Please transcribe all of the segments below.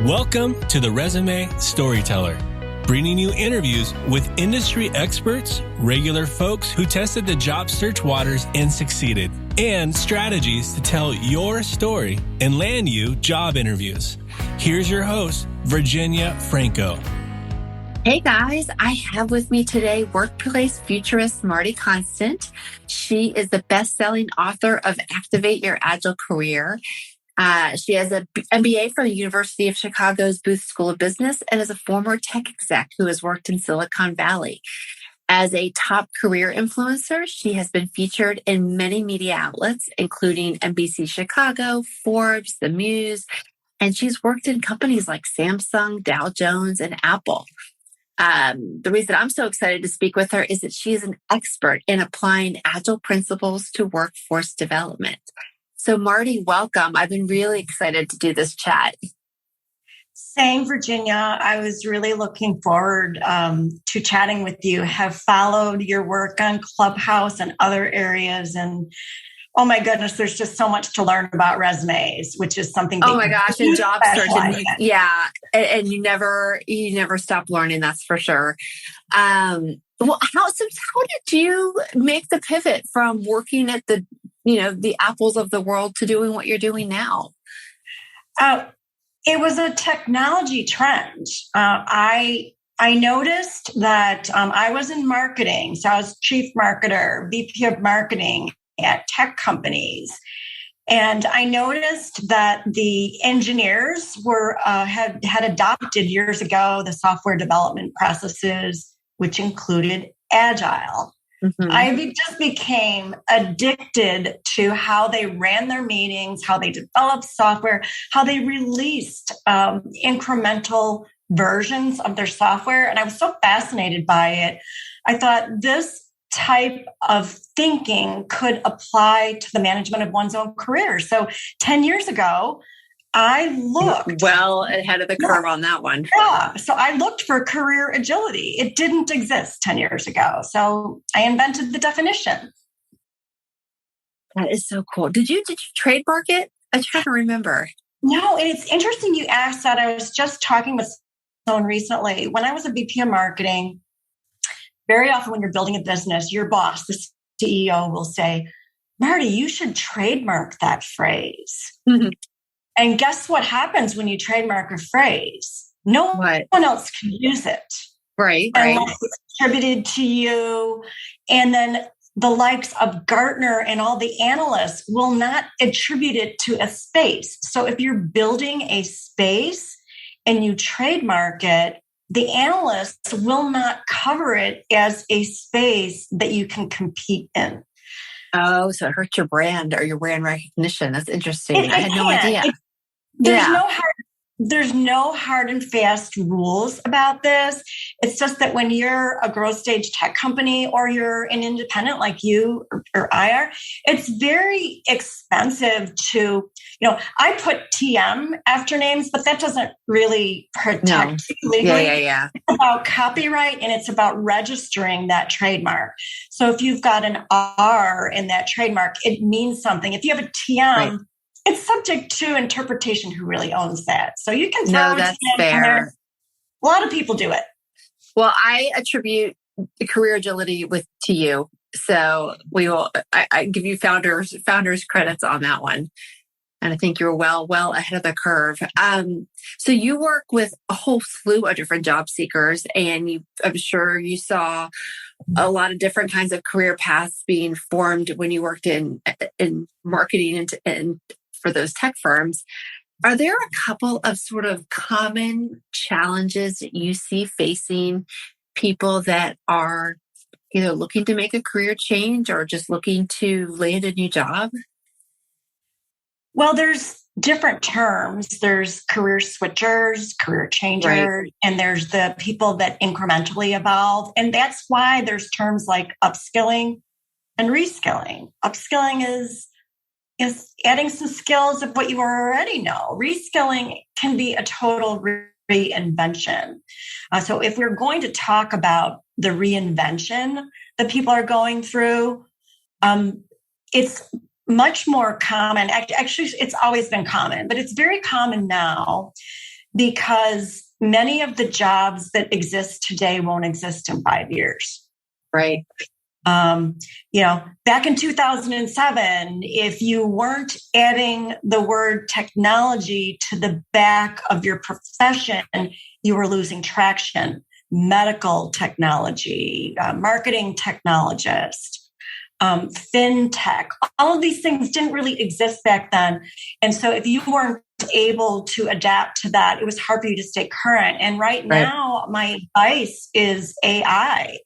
Welcome to the Resume Storyteller, bringing you interviews with industry experts, regular folks who tested the job search waters and succeeded, and strategies to tell your story and land you job interviews. Here's your host, Virginia Franco. Hey guys, I have with me today workplace futurist Marti Konstant. She is the best-selling author of Activate Your Agile Career. She has an MBA from the University of Chicago's Booth School of Business and is a former tech exec who has worked in Silicon Valley. As a top career influencer, she has been featured in many media outlets, including NBC Chicago, Forbes, The Muse, and she's worked in companies like Samsung, Dow Jones, and Apple. The reason I'm so excited to speak with her is that she is an expert in applying agile principles to workforce development. So Marti, welcome. I've been really excited to do this chat. Same, Virginia. I was really looking forward to chatting with you. Have followed your work on Clubhouse and other areas. And oh my goodness, there's just so much to learn about resumes, which is something. Oh my gosh, and job search. Yeah. And you never stop learning, that's for sure. How did you make the pivot from working at the Apples of the world to doing what you're doing now? It was a technology trend. I noticed that I was in marketing. So I was chief marketer, VP of marketing at tech companies. And I noticed that the engineers had adopted years ago the software development processes, which included Agile. Mm-hmm. I just became addicted to how they ran their meetings, how they developed software, how they released incremental versions of their software. And I was so fascinated by it. I thought this type of thinking could apply to the management of one's own career. So 10 years ago, I looked well ahead of the curve on that one. Yeah. So I looked for career agility. It didn't exist 10 years ago. So I invented the definition. That is so cool. Did you trademark it? I try to remember. No, and it's interesting you asked that. I was just talking with someone recently. When I was a VP of marketing, very often when you're building a business, your boss, the CEO, will say, Marti, you should trademark that phrase. Mm-hmm. And guess what happens when you trademark a phrase? No one else can use it. Right. Unless it's attributed to you. And then the likes of Gartner and all the analysts will not attribute it to a space. So if you're building a space and you trademark it, the analysts will not cover it as a space that you can compete in. Oh, so it hurts your brand or your brand recognition. That's interesting. I had no idea. There's no hard and fast rules about this. It's just that when you're a growth stage tech company or you're an independent like you or I are, it's very expensive to, I put TM after names, but that doesn't really protect legally. Yeah. It's about copyright and it's about registering that trademark. So if you've got an R in that trademark, it means something. If you have a TM, it's subject to interpretation who really owns that. So you can throw that's fair. A lot of people do it. Well, I attribute the career agility to you. So I give you founders credits on that one. And I think you're well ahead of the curve. So you work with a whole slew of different job seekers, and I'm sure you saw a lot of different kinds of career paths being formed when you worked in marketing and for those tech firms. Are there a couple of sort of common challenges that you see facing people that are either looking to make a career change or just looking to land a new job? Well, there's different terms. There's career switchers, career changers, and there's the people that incrementally evolve. And that's why there's terms like upskilling and reskilling. Upskilling is adding some skills of what you already know. Reskilling can be a total reinvention. So if we're going to talk about the reinvention that people are going through, it's much more common. Actually, it's always been common, but it's very common now because many of the jobs that exist today won't exist in 5 years. Right. Back in 2007, if you weren't adding the word technology to the back of your profession, you were losing traction. Medical technology, marketing technologist, fintech, all of these things didn't really exist back then. And so if you weren't able to adapt to that, it was hard for you to stay current. And right now, my advice is AI.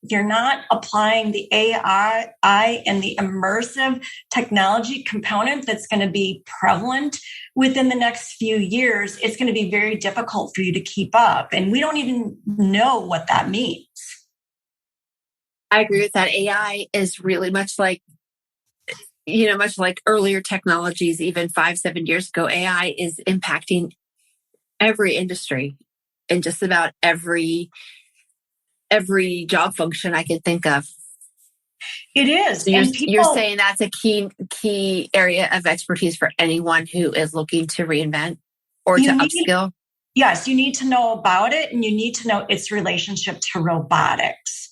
If you're not applying the AI and the immersive technology component that's going to be prevalent within the next few years, it's going to be very difficult for you to keep up. And we don't even know what that means. I agree with that. AI is really much like earlier technologies, even 5-7 years ago. AI is impacting every industry and just about every job function I can think of. It is. So you're saying that's a key area of expertise for anyone who is looking to reinvent or to upskill? Yes, you need to know about it, and you need to know its relationship to robotics.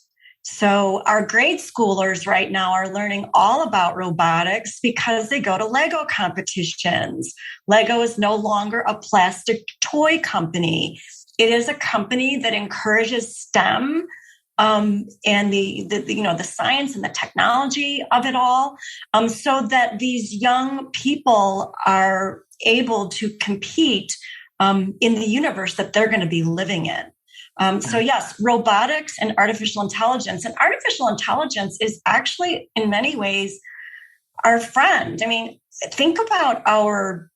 So our grade schoolers right now are learning all about robotics because they go to Lego competitions. Lego is no longer a plastic toy company. It is a company that encourages STEM and the science and the technology of it all, so that these young people are able to compete in the universe that they're going to be living in. So yes, robotics and artificial intelligence. And artificial intelligence is actually, in many ways, our friend. I mean, think about our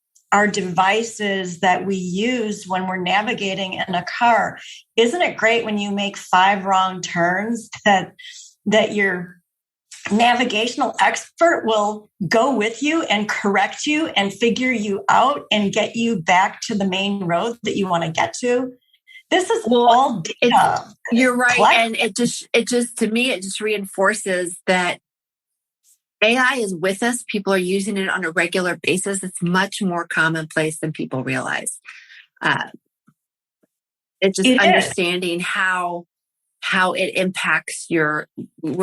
devices that we use when we're navigating in a car. Isn't it great when you make 5 wrong turns that your navigational expert will go with you and correct you and figure you out and get you back to the main road that you want to get to? This is all data. You're right. And it just to me, it just reinforces that AI is with us. People are using it on a regular basis. It's much more commonplace than people realize. It's just understanding how it impacts we're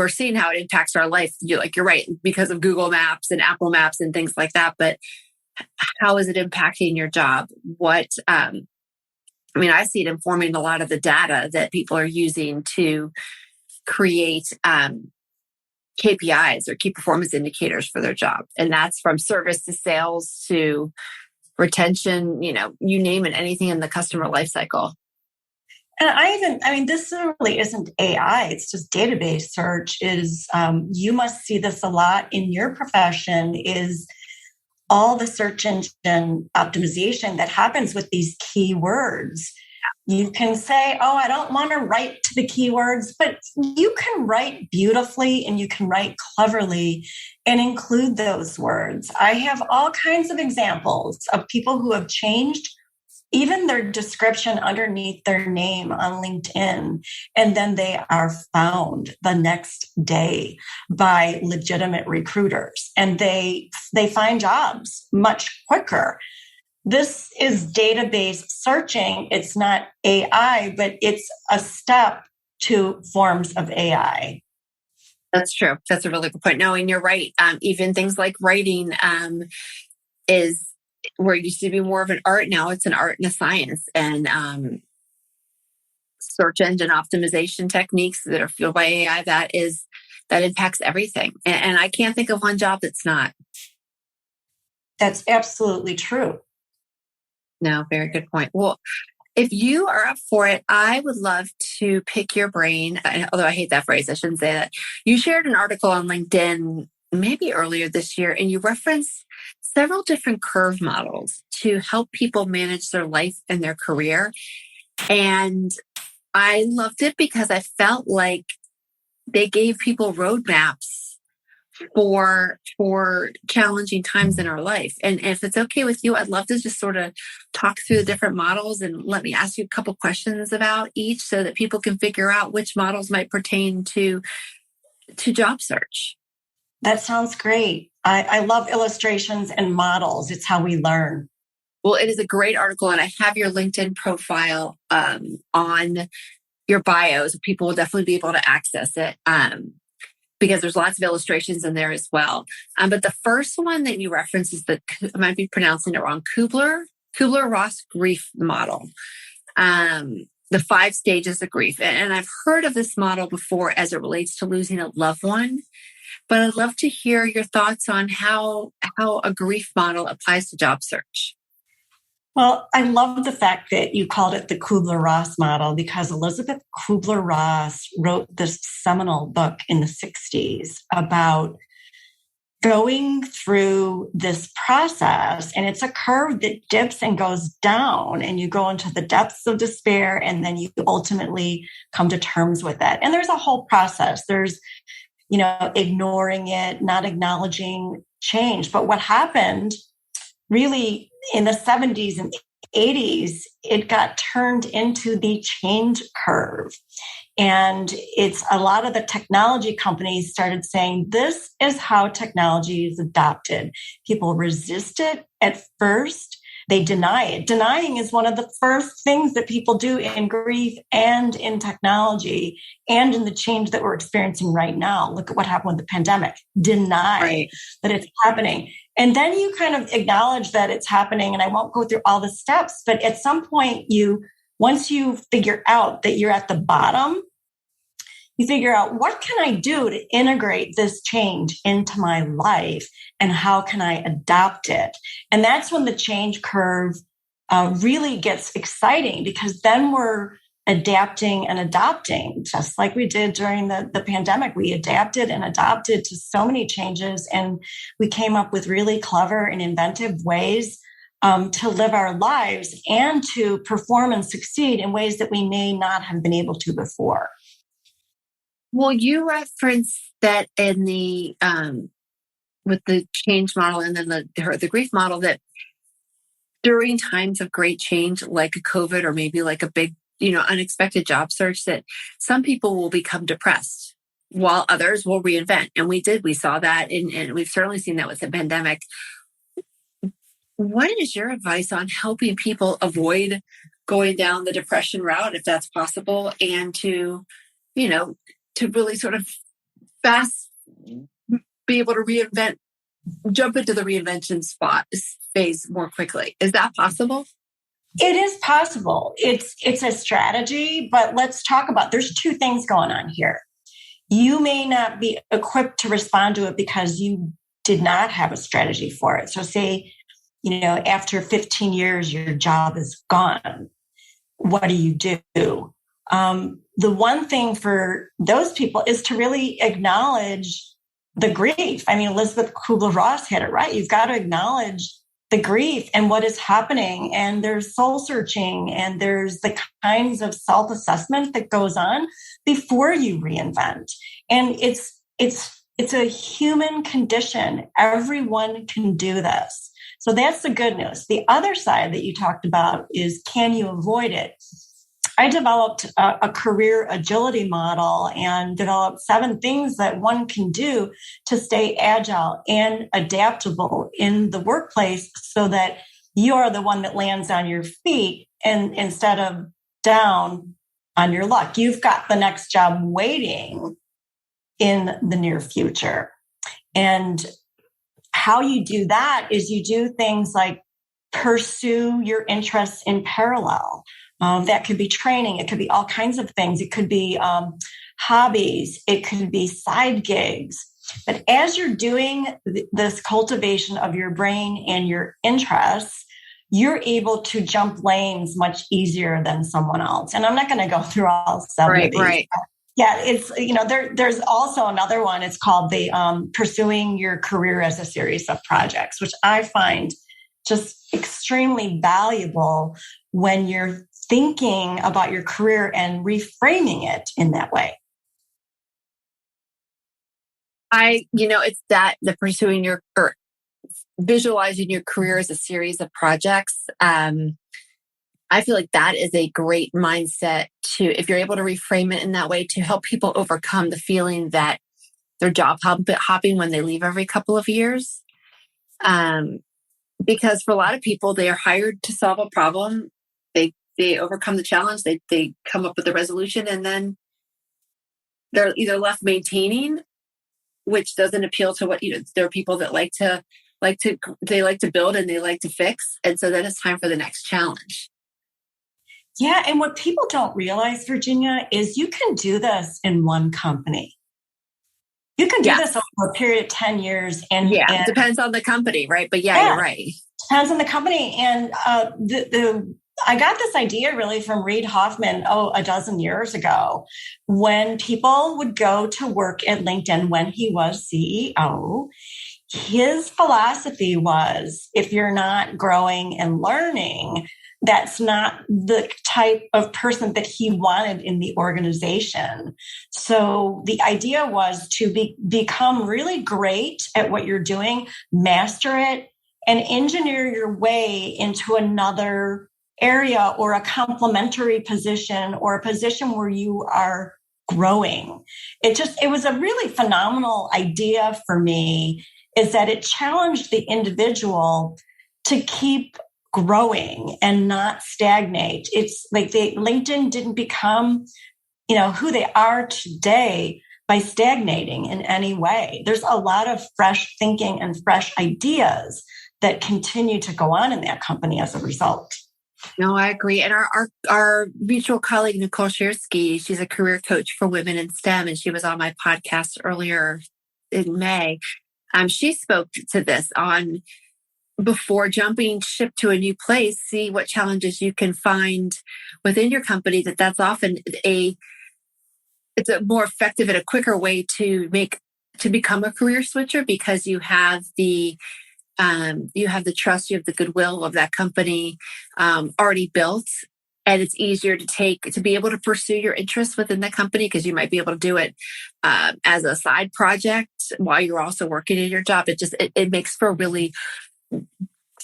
seeing how it impacts our life. You're right, because of Google Maps and Apple Maps and things like that. But how is it impacting your job? I see it informing a lot of the data that people are using to create KPIs or key performance indicators for their job. And that's from service to sales to retention, you name it, anything in the customer life cycle. And this really isn't AI. It's just database search. You must see this a lot in your profession, is all the search engine optimization that happens with these keywords. You can say, oh, I don't want to write to the keywords, but you can write beautifully and you can write cleverly and include those words. I have all kinds of examples of people who have changed even their description underneath their name on LinkedIn, and then they are found the next day by legitimate recruiters, and they find jobs much quicker. This is database searching. It's not AI, but it's a step to forms of AI. That's true. That's a really good point. No, and you're right. Even things like writing is where it used to be more of an art. Now it's an art and a science. And search engine optimization techniques that are fueled by AI, that impacts everything. And I can't think of one job that's not. That's absolutely true. No, very good point. Well, if you are up for it, I would love to pick your brain. Although I hate that phrase, I shouldn't say that. You shared an article on LinkedIn maybe earlier this year, and you referenced several different curve models to help people manage their life and their career. And I loved it because I felt like they gave people roadmaps for challenging times in our life. And if it's okay with you, I'd love to just sort of talk through the different models and let me ask you a couple questions about each so that people can figure out which models might pertain to job search. That sounds great. I love illustrations and models. It's how we learn. Well, it is a great article, and I have your LinkedIn profile on your bio, so people will definitely be able to access it because there's lots of illustrations in there as well. But the first one that you reference is I might be pronouncing it wrong, Kubler-Ross grief model. The 5 stages of grief. And I've heard of this model before as it relates to losing a loved one, but I'd love to hear your thoughts on how a grief model applies to job search. Well, I love the fact that you called it the Kubler-Ross model because Elizabeth Kubler-Ross wrote this seminal book in the 60s about going through this process, and it's a curve that dips and goes down, and you go into the depths of despair, and then you ultimately come to terms with it. And there's a whole process. There's, ignoring it, not acknowledging change. But what happened really in the 70s and 80s, it got turned into the change curve. And it's a lot of the technology companies started saying, this is how technology is adopted. People resist it at first. They deny it. Denying is one of the first things that people do in grief and in technology and in the change that we're experiencing right now. Look at what happened with the pandemic. Deny that it's happening. And then you kind of acknowledge that it's happening. And I won't go through all the steps, but at some point once you figure out that you're at the bottom, you figure out what can I do to integrate this change into my life and how can I adopt it? And that's when the change curve really gets exciting because then we're adapting and adopting, just like we did during the pandemic. We adapted and adopted to so many changes, and we came up with really clever and inventive ways to live our lives and to perform and succeed in ways that we may not have been able to before. Well, you referenced that in the with the change model and then the grief model, that during times of great change, like a COVID or maybe like a big, unexpected job search, that some people will become depressed while others will reinvent. And we saw that, and we've certainly seen that with the pandemic. What is your advice on helping people avoid going down the depression route, if that's possible, and to really sort of fast be able to jump into the reinvention phase more quickly? Is that possible? It is possible. It's a strategy, but let's talk about, there's 2 things going on here. You may not be equipped to respond to it because you did not have a strategy for it. So say, after 15 years, your job is gone. What do you do? The one thing for those people is to really acknowledge the grief. I mean, Elizabeth Kubler-Ross had it right. You've got to acknowledge the grief and what is happening. And there's soul searching and there's the kinds of self-assessment that goes on before you reinvent. And it's a human condition. Everyone can do this. So that's the good news. The other side that you talked about is, can you avoid it? I developed a career agility model and developed 7 things that one can do to stay agile and adaptable in the workplace so that you are the one that lands on your feet and instead of down on your luck. You've got the next job waiting in the near future. And how you do that is you do things like pursue your interests in parallel. That could be training. It could be all kinds of things. It could be hobbies. It could be side gigs. But as you're doing this cultivation of your brain and your interests, you're able to jump lanes much easier than someone else. And I'm not going to go through all 7 of these. Right. Yeah, it's, there's also another one. It's called the pursuing your career as a series of projects, which I find just extremely valuable when you're thinking about your career and reframing it in that way. It's that the pursuing or visualizing your career as a series of projects. I feel like that is a great mindset if you're able to reframe it in that way, to help people overcome the feeling that they're job hopping when they leave every couple of years. Because for a lot of people, they are hired to solve a problem. They overcome the challenge. They come up with a resolution, and then they're either left maintaining, which doesn't appeal to what, there are people that they like to build and they like to fix. And so then it's time for the next challenge. Yeah. And what people don't realize, Virginia, is you can do this in one company. You can do this over a period of 10 years. And it depends on the company, right? But you're right. Depends on the company. And I got this idea really from Reid Hoffman, a dozen years ago, when people would go to work at LinkedIn when he was CEO. His philosophy was, if you're not growing and learning, that's not the type of person that he wanted in the organization. So the idea was to become really great at what you're doing, master it, and engineer your way into another area or a complementary position or a position where you are growing. It was a really phenomenal idea for me, is that it challenged the individual to keep growing and not stagnate. It's like LinkedIn didn't become, who they are today by stagnating in any way. There's a lot of fresh thinking and fresh ideas that continue to go on in that company as a result. No, I agree. And our mutual colleague, Nicole Shersky, she's a career coach for women in STEM, and she was on my podcast earlier in May. She spoke to this on, before jumping ship to a new place, see what challenges you can find within your company. That's often it's a more effective and a quicker way to become a career switcher, because you have the trust, you have the goodwill of that company already built, and it's easier to be able to pursue your interests within the company, because you might be able to do it as a side project while you're also working in your job. It makes for a really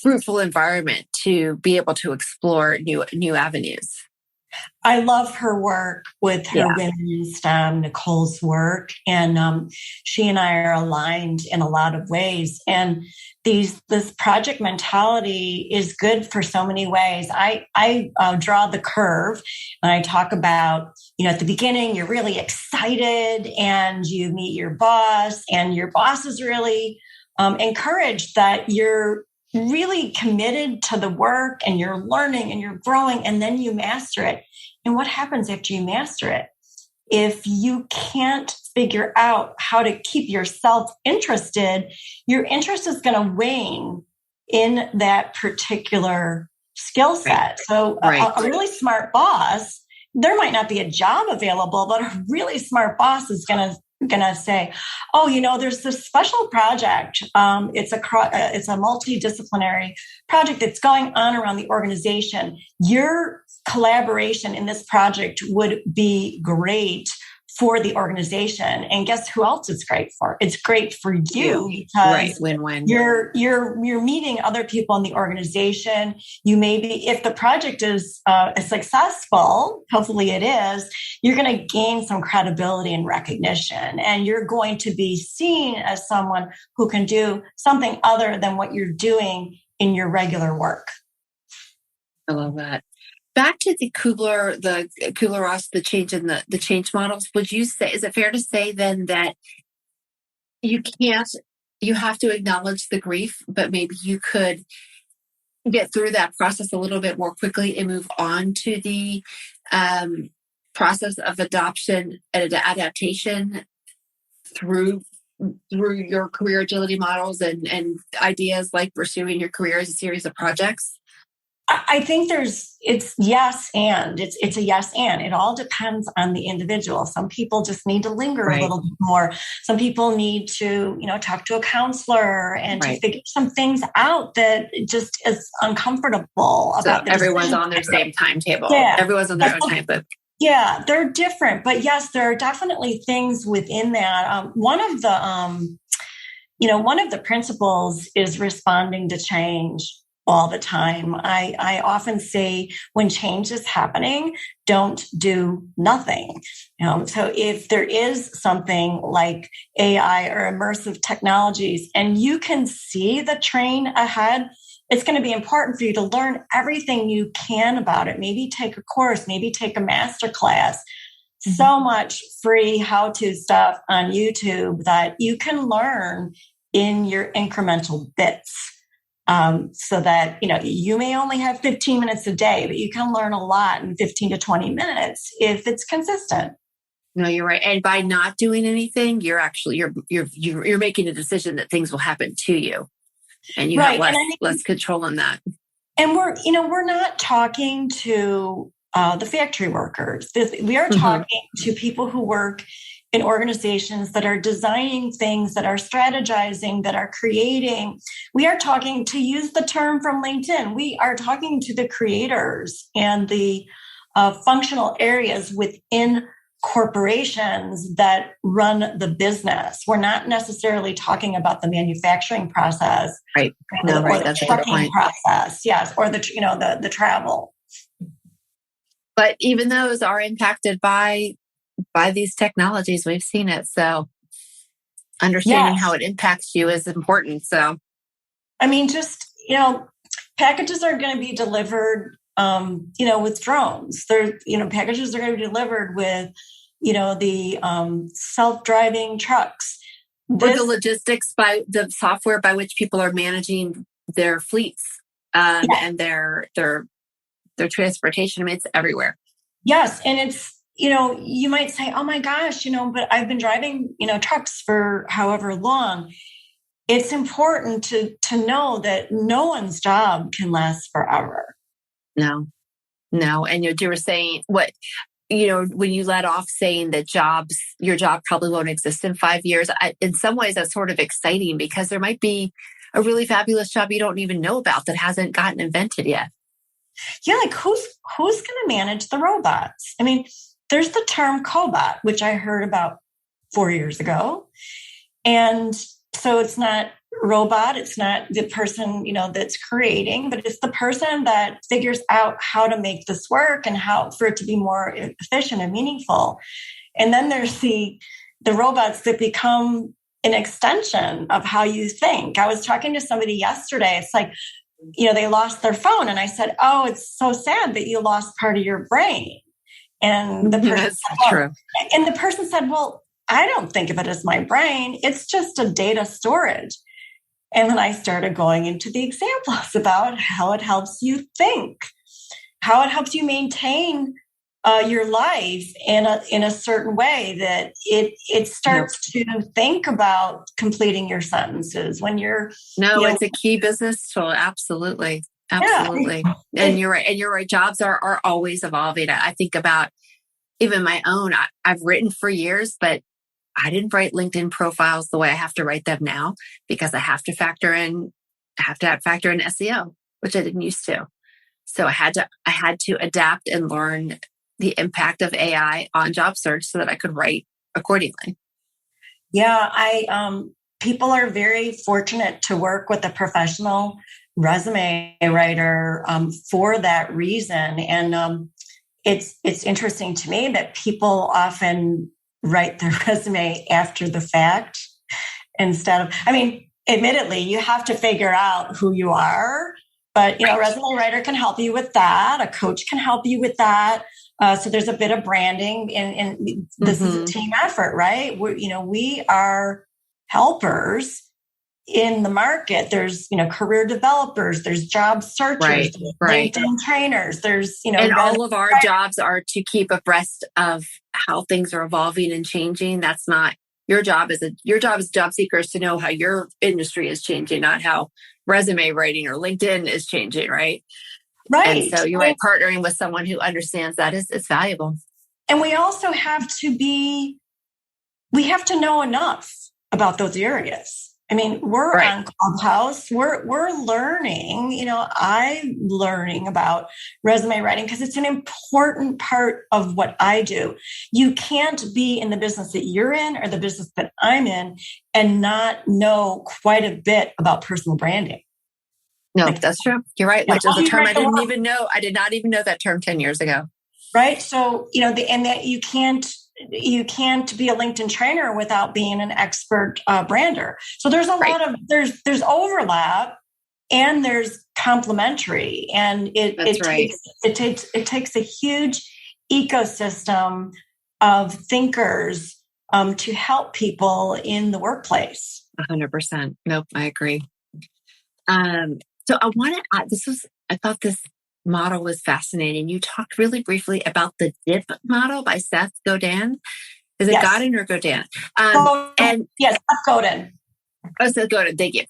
fruitful environment to be able to explore new avenues. I love her work with her women in STEM, Nicole's work, and she and I are aligned in a lot of ways. And this project mentality is good for so many ways. I draw the curve when I talk about, at the beginning, you're really excited and you meet your boss, and your boss is really encouraged that you're really committed to the work and you're learning and you're growing, and then you master it. And what happens after you master it? If you can't figure out how to keep yourself interested, your interest is going to wane in that particular skill set. Right. So a really smart boss, there might not be a job available, but a really smart boss is going to say, there's this special project. It's a multidisciplinary project that's going on around the organization. Your collaboration in this project would be great for the organization. And guess who else it's great for? It's great for you, because win-win. You're meeting other people in the organization. You maybe, if the project is successful, hopefully it is, you're going to gain some credibility and recognition, and you're going to be seen as someone who can do something other than what you're doing in your regular work. I love that. Back to the Kubler-Ross, the change in the change models. Would you say, is it fair to say then that you have to acknowledge the grief, but maybe you could get through that process a little bit more quickly and move on to the process of adoption and adaptation through your career agility models and ideas like pursuing your career as a series of projects? I think it's yes and. It's a yes and. It all depends on the individual. Some people just need to linger a little bit more. Some people need to, talk to a counselor and to figure some things out that just is uncomfortable about. So everyone's on their same timetable. Yeah. Everyone's on their own timetable. Yeah, they're different, but yes, there are definitely things within that. One of the principles is responding to change all the time. I often say, when change is happening, don't do nothing. So if there is something like AI or immersive technologies and you can see the train ahead, it's going to be important for you to learn everything you can about it. Maybe take a course, maybe take a master class. So much free how-to stuff on YouTube that you can learn in your incremental bits. So that, you may only have 15 minutes a day, but you can learn a lot in 15 to 20 minutes if it's consistent. No, you're right. And by not doing anything, you're making a decision that things will happen to you, and you have less control on that. And we're not talking to the factory workers. We are talking to people who work in organizations that are designing things, that are strategizing, that are creating. We are talking, to use the term from LinkedIn, we are talking to the creators and the functional areas within corporations that run the business. We're not necessarily talking about the manufacturing process, right? No, right. The That's a trucking good point. process, yes, or the travel. But even those are impacted by these technologies. We've seen it, so understanding how it impacts you is important. So, I mean, just packages are going to be delivered. With drones, packages are going to be delivered with, the self-driving trucks. Or the logistics by the software by which people are managing their fleets and their transportation. I mean, it's everywhere. Yes. And it's, you might say, oh my gosh, but I've been driving, trucks for however long. It's important to know that no one's job can last forever. No. And you were saying when you let off saying that your job probably won't exist in 5 years, in some ways that's sort of exciting, because there might be a really fabulous job you don't even know about that hasn't gotten invented yet. Yeah. Like who's going to manage the robots? I mean, there's the term cobot, which I heard about 4 years ago. And so it's not robot, it's not the person, that's creating, but it's the person that figures out how to make this work and how for it to be more efficient and meaningful. And then there's the robots that become an extension of how you think. I was talking to somebody yesterday. It's like, they lost their phone. And I said, oh, it's so sad that you lost part of your brain. And the person said, true. And the person said, well, I don't think of it as my brain. It's just a data storage. And then I started going into the examples about how it helps you think, how it helps you maintain your life in a certain way, that it starts to think about completing your sentences when you're. It's a key business tool. Absolutely. Absolutely. Yeah. And you're right. Jobs are always evolving. I think about even my own, I've written for years, but I didn't write LinkedIn profiles the way I have to write them now, because I have to factor in SEO, which I didn't used to. So I had to adapt and learn the impact of AI on job search so that I could write accordingly. Yeah, people are very fortunate to work with a professional resume writer for that reason. And it's interesting to me that people often write their resume after the fact instead of, admittedly, you have to figure out who you are, but, a resume writer can help you with that. A coach can help you with that. So there's a bit of branding, and this is a team effort, right? We are helpers in the market. There's, career developers, there's job searchers, right. LinkedIn trainers, there's, and all of our jobs are to keep abreast of how things are evolving and changing. That's not your job as job seekers to know how your industry is changing, not how resume writing or LinkedIn is changing, right? Right. And so you're right, partnering with someone who understands that is valuable. And we also have to know enough about those areas. We're on Clubhouse. We're learning, I'm learning about resume writing because it's an important part of what I do. You can't be in the business that you're in or the business that I'm in and not know quite a bit about personal branding. No, that's true. You're right. Which is a term I didn't even know. I did not even know that term 10 years ago. Right. So, and that you can't be a LinkedIn trainer without being an expert brander. So there's a lot of, there's overlap, and there's complementary, and it takes a huge ecosystem of thinkers to help people in the workplace. 100%. Nope, I agree. So I want to add, I thought this model was fascinating. You talked really briefly about the DIP model by Seth Godin. Is it Godin or Godin? And yes, Seth Godin. Oh, Seth Godin. Thank you.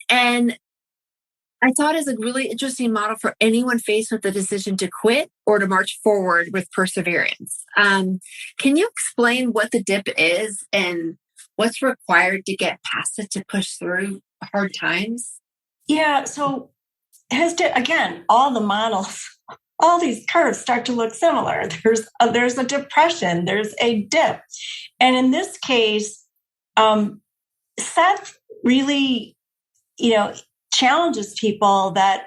And I thought it's a really interesting model for anyone faced with the decision to quit or to march forward with perseverance. Can you explain what the DIP is and what's required to get past it, to push through hard times? Yeah. So again, all the models, all these curves start to look similar. There's a depression, there's a dip. And in this case, Seth really, challenges people that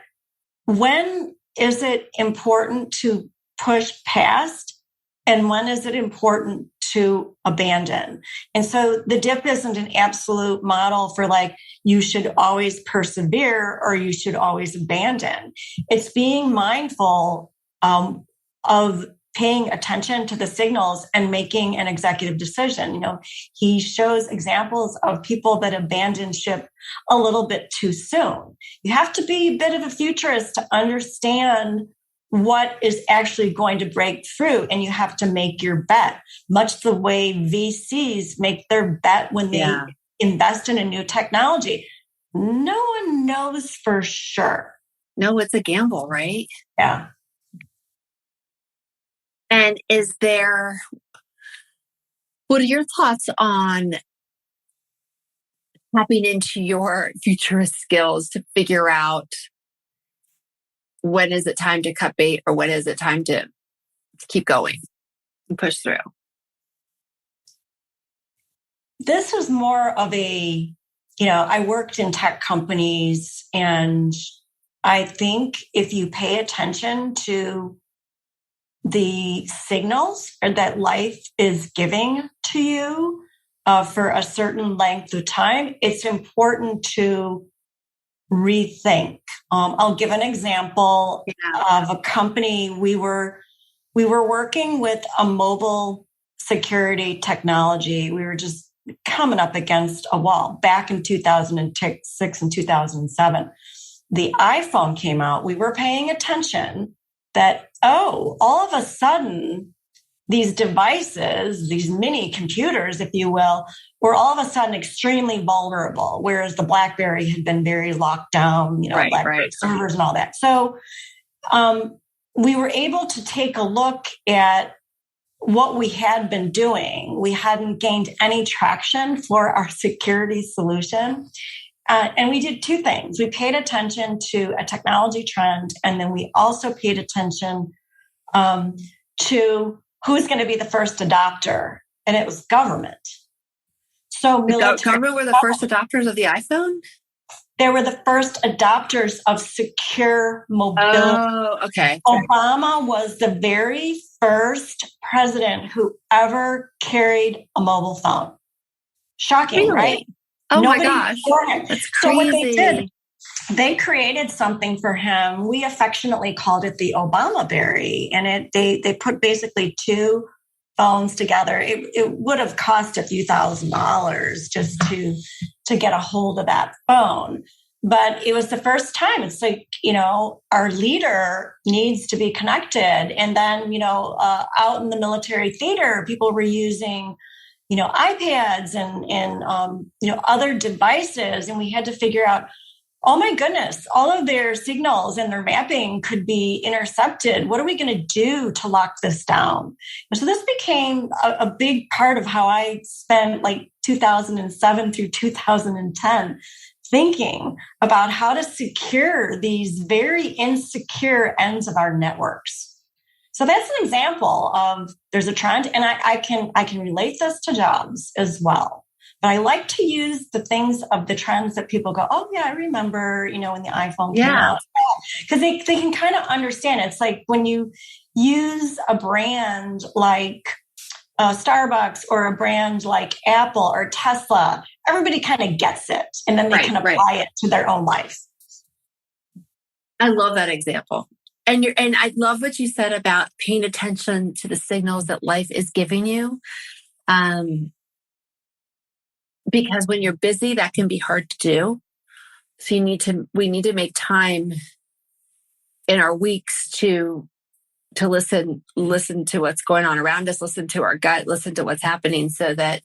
when is it important to push past and when is it important to abandon? And so the dip isn't an absolute model for like, you should always persevere or you should always abandon. It's being mindful of paying attention to the signals and making an executive decision. He shows examples of people that abandon ship a little bit too soon. You have to be a bit of a futurist to understand what is actually going to break through, and you have to make your bet, much the way VCs make their bet when they invest in a new technology. No one knows for sure. No, it's a gamble, right? Yeah. And what are your thoughts on tapping into your futurist skills to figure out when is it time to cut bait or when is it time to keep going and push through? This was more of I worked in tech companies, and I think if you pay attention to the signals that life is giving to you for a certain length of time, it's important to rethink. I'll give an example of a company. We were working with a mobile security technology. We were just coming up against a wall back in 2006 and 2007. The iPhone came out. We were paying attention that, all of a sudden, these devices, these mini computers, if you will, were all of a sudden extremely vulnerable, whereas the BlackBerry had been very locked down, BlackBerry servers and all that. So we were able to take a look at what we had been doing. We hadn't gained any traction for our security solution. And we did two things. We paid attention to a technology trend, and then we also paid attention to who's going to be the first adopter, and it was government. So government were the first adopters of the iPhone? They were the first adopters of secure mobility. Oh, okay. Obama was the very first president who ever carried a mobile phone. Shocking, really? Right? Oh my gosh. That's crazy. So what they did, they created something for him. We affectionately called it the Obama Berry. And they put basically two phones together. It would have cost a few $1,000s just to get a hold of that phone. But it was the first time. It's like, our leader needs to be connected. And then, out in the military theater, people were using iPads and other devices. And we had to figure out, oh my goodness, all of their signals and their mapping could be intercepted. What are we going to do to lock this down? And so this became a big part of how I spent like 2007 through 2010 thinking about how to secure these very insecure ends of our networks. So that's an example of there's a trend, and I can relate this to jobs as well. But I like to use the things of the trends that people go, oh yeah, I remember, when the iPhone came out, because they can kind of understand. It's like when you use a brand like Starbucks or a brand like Apple or Tesla, everybody kind of gets it, and then they can apply it to their own life. I love that example. And I love what you said about paying attention to the signals that life is giving you. Because when you're busy, that can be hard to do. So we need to make time in our weeks to listen to what's going on around us, listen to our gut, listen to what's happening, so that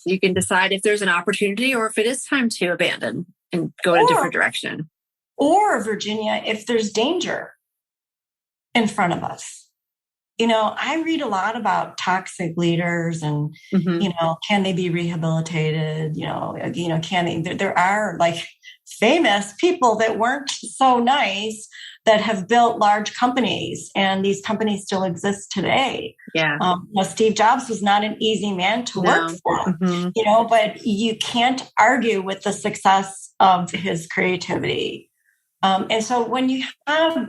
you can decide if there's an opportunity or if it is time to abandon and go in a different direction. Or, Virginia, if there's danger in front of us. I read a lot about toxic leaders and, can they be rehabilitated? Can they, there are like famous people that weren't so nice that have built large companies, and these companies still exist today. Yeah. Steve Jobs was not an easy man to work for, but you can't argue with the success of his creativity. And so when you have,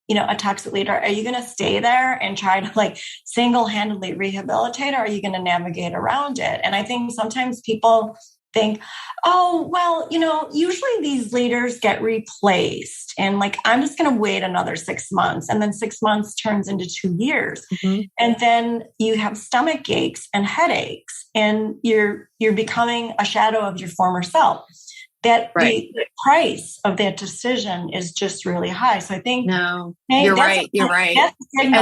a toxic leader, are you going to stay there and try to like single-handedly rehabilitate, or are you going to navigate around it? And I think sometimes people think, oh, well, usually these leaders get replaced, and like, I'm just going to wait another 6 months, and then 6 months turns into 2 years. And then you have stomach aches and headaches, and you're becoming a shadow of your former self. That the price of that decision is just really high. So I think you're right. And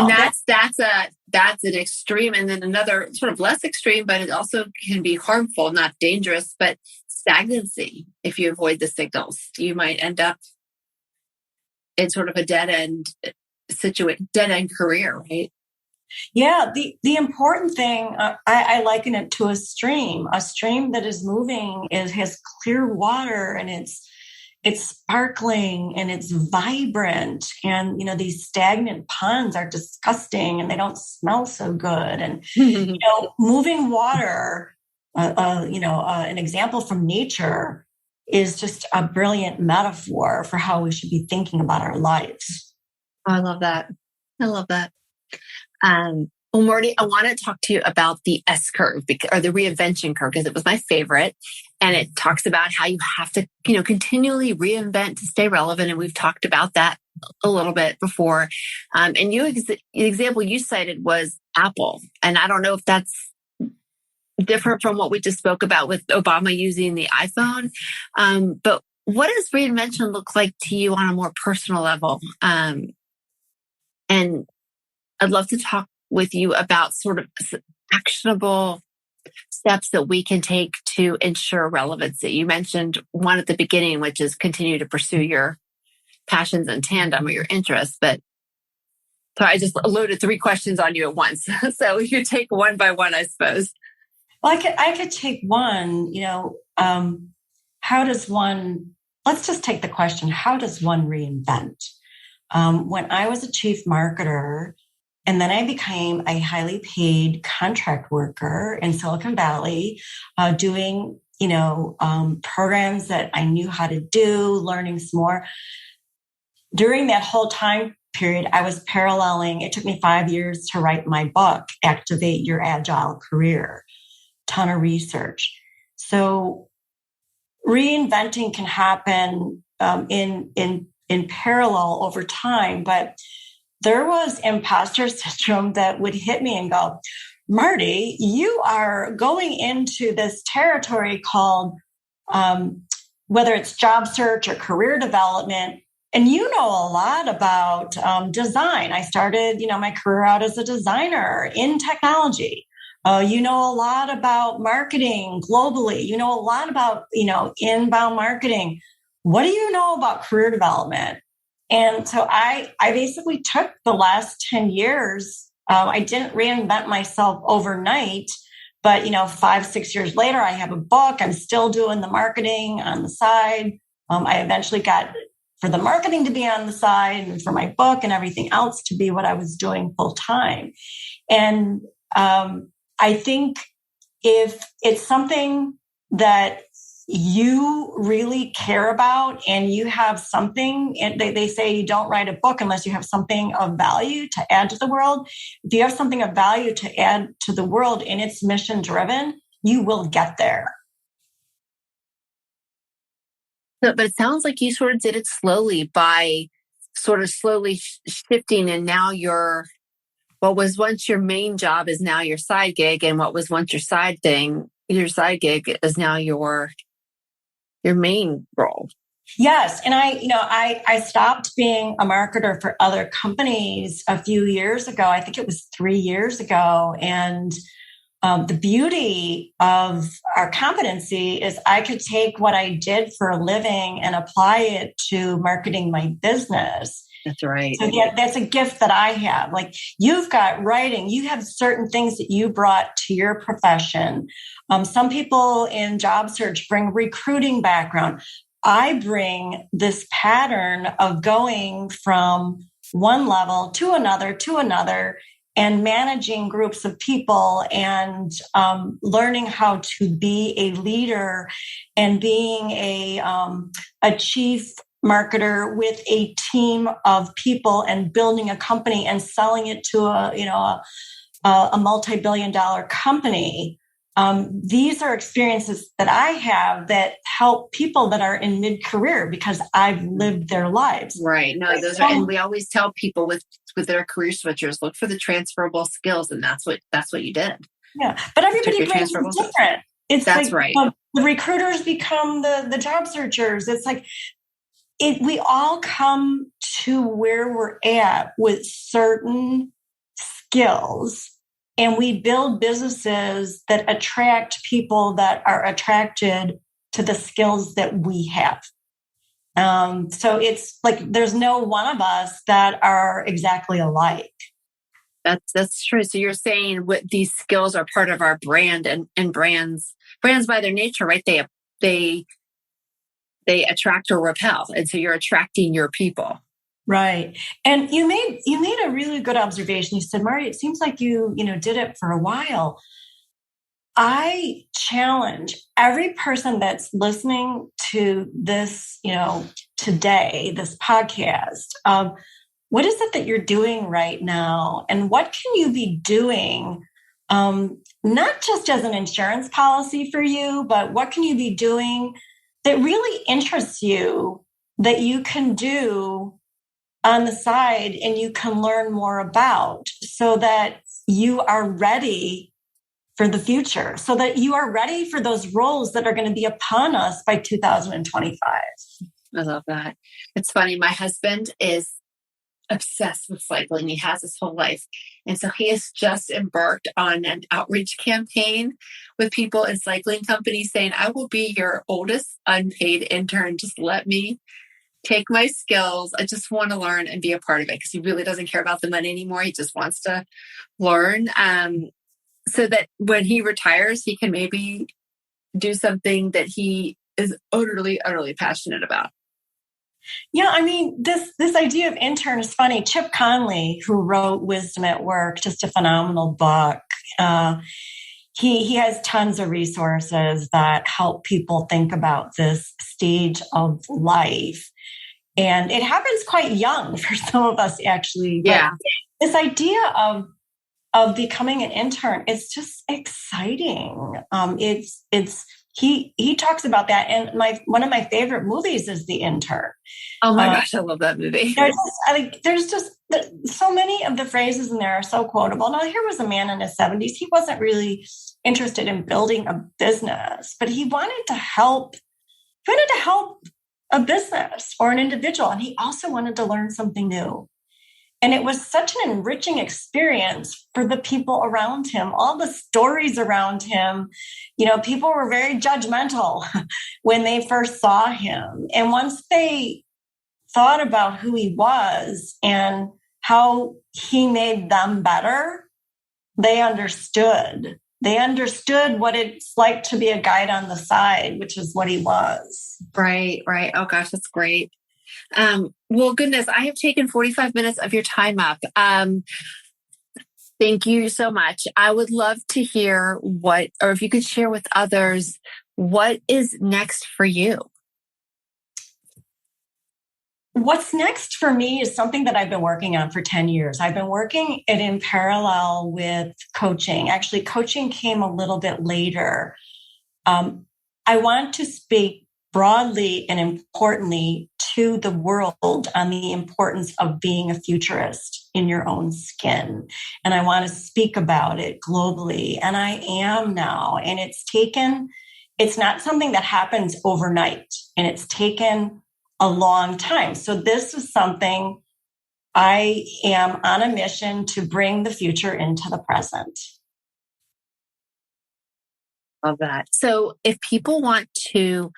that's an extreme, and then another sort of less extreme, but it also can be harmful, not dangerous, but stagnancy. If you avoid the signals, you might end up in sort of a dead end career, right? Yeah, the important thing, I liken it to a stream. A stream that is moving has clear water, and it's sparkling and it's vibrant. And these stagnant ponds are disgusting and they don't smell so good. And moving water, an example from nature, is just a brilliant metaphor for how we should be thinking about our lives. I love that. Well, Marti, I want to talk to you about the S curve, or the reinvention curve, because it was my favorite. And it talks about how you have to, continually reinvent to stay relevant. And we've talked about that a little bit before. And the example you cited was Apple. And I don't know if that's different from what we just spoke about with Obama using the iPhone. But what does reinvention look like to you on a more personal level? And I'd love to talk with you about sort of actionable steps that we can take to ensure relevancy. You mentioned one at the beginning, which is continue to pursue your passions in tandem or your interests. But so I just loaded 3 questions on you at once. So you take one by one, I suppose. Well, I could take one. Let's just take the question: how does one reinvent? When I was a chief marketer, and then I became a highly paid contract worker in Silicon Valley, doing, programs that I knew how to do, learning some more. During that whole time period, I was paralleling. It took me 5 years to write my book, Activate Your Agile Career. Ton of research. So reinventing can happen in parallel over time, but there was imposter syndrome that would hit me and go, Marti, you are going into this territory called, whether it's job search or career development, and you know a lot about design. I started, my career out as a designer in technology. You know a lot about marketing globally. You know a lot about, inbound marketing. What do you know about career development? And so I basically took the last 10 years. I didn't reinvent myself overnight, but 5-6 years later, I have a book. I'm still doing the marketing on the side. I eventually got for the marketing to be on the side, and for my book and everything else to be what I was doing full time. And I think if it's something that you really care about and you have something, and they say you don't write a book unless you have something of value to add to the world. If you have something of value to add to the world and it's mission driven, you will get there. But it sounds like you sort of did it slowly by sort of slowly shifting. And now what was once your main job is now your side gig. And what was once your side gig is now your main role. Yes. And I stopped being a marketer for other companies a few years ago. I think it was 3 years ago. And the beauty of our competency is I could take what I did for a living and apply it to marketing my business. That's right. So yeah, that's a gift that I have. Like, you've got writing, you have certain things that you brought to your profession. Some people in job search bring recruiting background. I bring this pattern of going from one level to another, and managing groups of people and learning how to be a leader and being a chief marketer with a team of people and building a company and selling it to a multi-billion-dollar company. These are experiences that I have that help people that are in mid-career because I've lived their lives. Right. No, and we always tell people with their career switchers, look for the transferable skills, and that's what you did. Yeah, but everybody brings it different. That's right. The recruiters become the job searchers. It's like we all come to where we're at with certain skills. And we build businesses that attract people that are attracted to the skills that we have. So it's like there's no one of us that are exactly alike. That's true. So you're saying what these skills are part of our brand, and brands by their nature, right? They attract or repel, and so you're attracting your people. Right. And you made a really good observation. You said, Marti, it seems like you did it for a while. I challenge every person that's listening to this, today, this podcast. What is it that you're doing right now? And what can you be doing, not just as an insurance policy for you, but what can you be doing that really interests you, that you can do on the side and you can learn more about, so that you are ready for the future, so that you are ready for those roles that are going to be upon us by 2025. I love that. It's funny. My husband is obsessed with cycling. He has his whole life. And so he has just embarked on an outreach campaign with people in cycling companies saying, I will be your oldest unpaid intern. Just let me take my skills. I just want to learn and be a part of it, because he really doesn't care about the money anymore. He just wants to learn, so that when he retires, he can maybe do something that he is utterly, utterly passionate about. Yeah, I mean, this idea of intern is funny. Chip Conley, who wrote Wisdom at Work, just a phenomenal book. He has tons of resources that help people think about this stage of life. And it happens quite young for some of us, actually. Yeah. But this idea of becoming an intern, it's just exciting. He talks about that. And one of my favorite movies is The Intern. Oh my gosh, I love that movie. There's just so many of the phrases in there are so quotable. Now, here was a man in his 70s. He wasn't really interested in building a business, but he wanted to help a business or an individual. And he also wanted to learn something new. And it was such an enriching experience for the people around him, all the stories around him. People were very judgmental when they first saw him. And once they thought about who he was and how he made them better, they understood. They understood what it's like to be a guide on the side, which is what he was. Right. Oh gosh, that's great. Well, goodness, I have taken 45 minutes of your time up. Thank you so much. I would love to hear or if you could share with others, what is next for you? What's next for me is something that I've been working on for 10 years. I've been working it in parallel with coaching. Actually, coaching came a little bit later. I want to speak broadly and importantly to the world on the importance of being a futurist in your own skin. And I want to speak about it globally. And I am now. And it's not something that happens overnight, and it's taken a long time. So this is something I am on a mission to bring the future into the present. Love that. So if people want to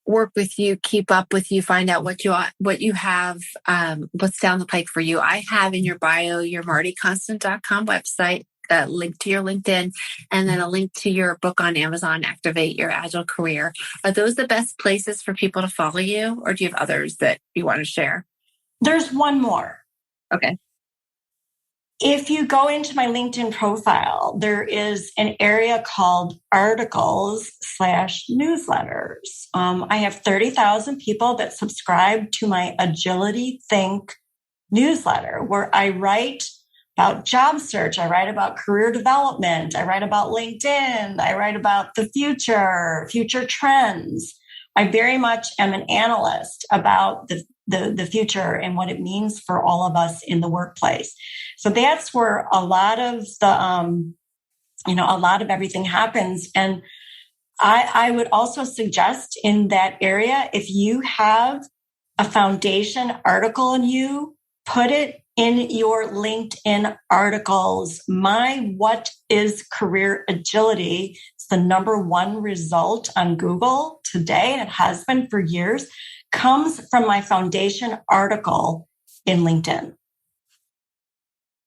work with you, keep up with you, find out what you have, what's down the pike for you, I have in your bio your martikonstant.com website, a link to your LinkedIn, and then a link to your book on Amazon, Activate Your Agile Career. Are those the best places for people to follow you, or do you have others that you want to share? There's one more. Okay. If you go into my LinkedIn profile, there is an area called articles/newsletters. I have 30,000 people that subscribe to my Agility Think newsletter, where I write about job search. I write about career development. I write about LinkedIn. I write about the future trends. I very much am an analyst about the future and what it means for all of us in the workplace. So that's where a lot of the, a lot of everything happens. And I would also suggest in that area, if you have a foundation article and you put it in your LinkedIn articles, my What is Career Agility? It's the #1 result on Google today, and it has been for years, comes from my foundation article in LinkedIn.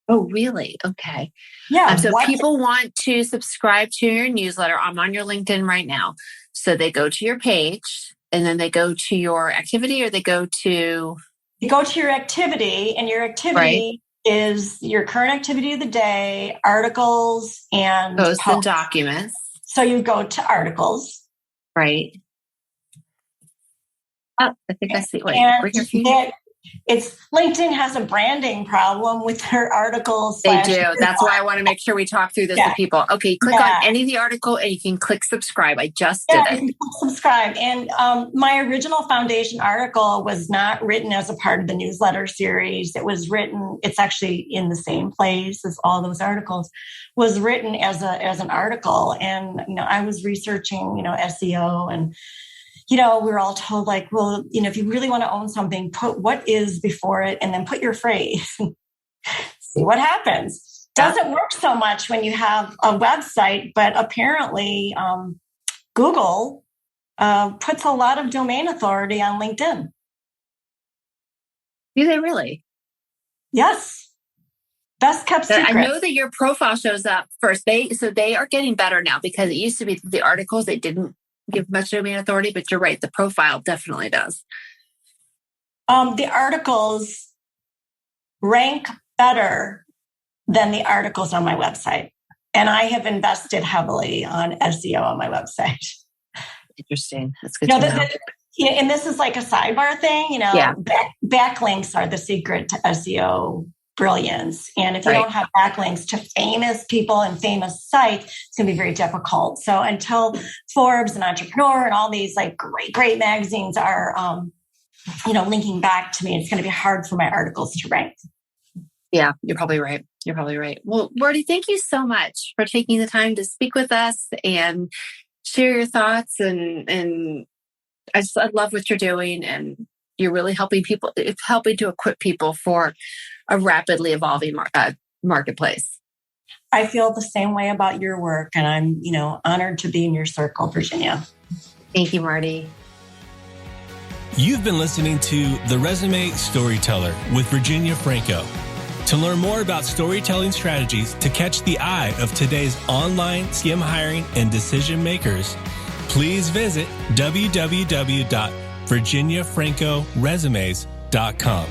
Oh, really? Okay. Yeah. So people want to subscribe to your newsletter. I'm on your LinkedIn right now. So they go to your page and then they go to your activity, or they go to... You go to your activity, and your activity is your current activity of the day, articles, and posts and documents. So you go to articles. Right. Oh, I think I see. Wait, it's LinkedIn has a branding problem with their articles. They do. That's why I want to make sure we talk through this with people. Okay, click on any of the article and you can click subscribe. I just did it. You can subscribe. And my original foundation article was not written as a part of the newsletter series. It was written, it's actually in the same place as all those articles, was written as an article. And, I was researching, SEO, and we were all told, like, well, if you really want to own something, put what is before it and then put your phrase. See what happens. Doesn't work so much when you have a website, but apparently Google puts a lot of domain authority on LinkedIn. Do they really? Yes. Best kept secret. I know that your profile shows up first. They are getting better now, because it used to be the articles, they didn't give much domain authority, but you're right. The profile definitely does. The articles rank better than the articles on my website. And I have invested heavily on SEO on my website. Interesting. That's good to know. And this is like a sidebar thing, backlinks are the secret to SEO brilliance. And if you don't have backlinks to famous people and famous sites, it's going to be very difficult. So until Forbes and Entrepreneur and all these like great magazines are, linking back to me, it's going to be hard for my articles to rank. Yeah, you're probably right. Well, Marti, thank you so much for taking the time to speak with us and share your thoughts. And I love what you're doing, and you're really helping people. It's helping to equip people for a rapidly evolving marketplace. I feel the same way about your work, and I'm, honored to be in your circle, Virginia. Thank you, Marti. You've been listening to The Resume Storyteller with Virginia Franco. To learn more about storytelling strategies to catch the eye of today's online skim hiring and decision makers, please visit www.virginiafrancoresumes.com.